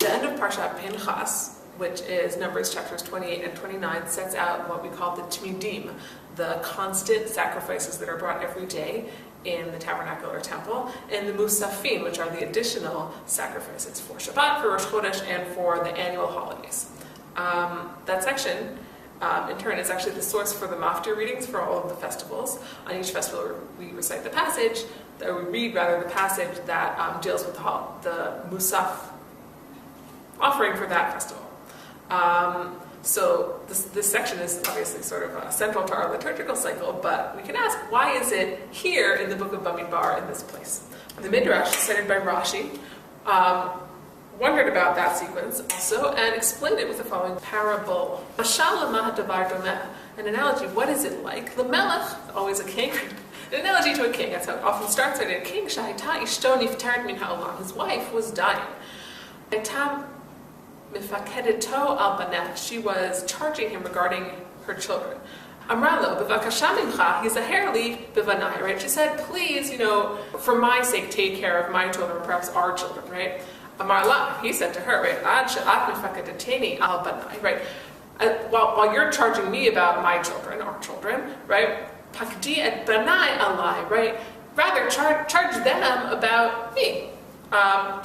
The end of Parashat Pinchas, which is Numbers chapters 28 and 29, sets out what we call the tmidim, the constant sacrifices that are brought every day in the tabernacle or temple, and the musafim, which are the additional sacrifices for Shabbat, for Rosh Chodesh, and for the annual holidays. That section, in turn, is actually the source for the maftir readings for all of the festivals. On each festival, we recite the passage, or we read rather the passage that deals with the musaf offering for that festival. So this section is obviously sort of central to our liturgical cycle, but we can ask, why is it here in the book of Bamidbar in this place? The Midrash, cited by Rashi, wondered about that sequence also and explained it with the following parable. An analogy, what is it like? The melech, always a king, an analogy to a king, that's how it often starts. A king, his wife was dying. She was charging him regarding her children. Right? She said, please, for my sake, take care of my children, or perhaps our children, right? He said to her, right? Right? While you're charging me about my children, our children, right? Right? Rather charge them about me. That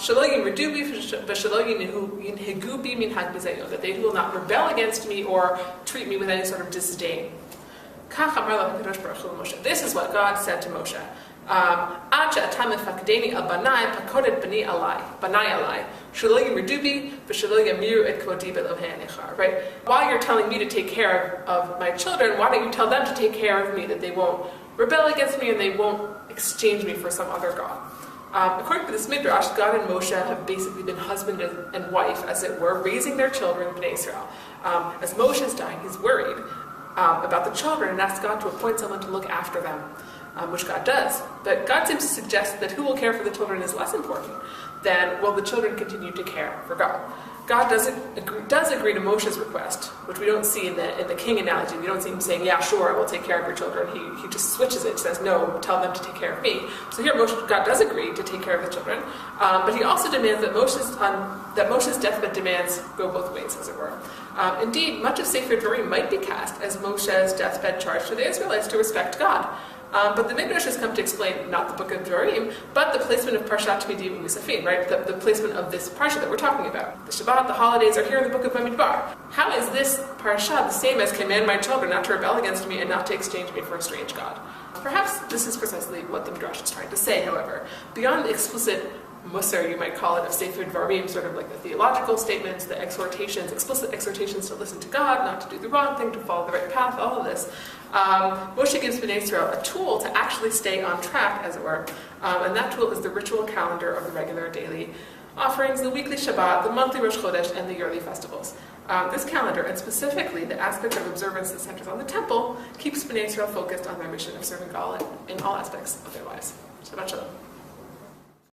they will not rebel against me or treat me with any sort of disdain. This is what God said to Moshe. Right? While you're telling me to take care of my children, why don't you tell them to take care of me, that they won't rebel against me and they won't exchange me for some other God. According to this midrash, God and Moshe have basically been husband and wife, as it were, raising their children, Bnei Israel. As Moshe is dying, he's worried about the children and asks God to appoint someone to look after them, which God does. But God seems to suggest that who will care for the children is less important than will the children continue to care for God. God does agree to Moshe's request, which we don't see in the king analogy. We don't see him saying, yeah, sure, I will take care of your children. He just switches it, says, no, tell them to take care of me. So here God does agree to take care of the children, but he also demands that Moshe's deathbed demands go both ways, as it were. Indeed, much of Sefer Dvarim might be cast as Moshe's deathbed charge to the Israelites to respect God. But the Midrash has come to explain not the book of Dvarim, but the placement of Parashat Tmidim and Musafim, right? The placement of this parsha that we're talking about. The Shabbat, the holidays are here in the book of Bamidbar. How is this parsha the same as command my children not to rebel against me and not to exchange me for a strange God? Perhaps this is precisely what the Midrash is trying to say, however. Beyond the explicit Musar, you might call it, of Sefer Dvarim, sort of like the theological statements, the exhortations, explicit exhortations to listen to God, not to do the wrong thing, to follow the right path, all of this. Moshe gives Bnei Israel a tool to actually stay on track, as it were, and that tool is the ritual calendar of the regular daily offerings, the weekly Shabbat, the monthly Rosh Chodesh, and the yearly festivals. This calendar, and specifically the aspect of observance that centers on the temple, keeps Bnei Israel focused on their mission of serving God in all aspects of their lives. Shabbat Shalom.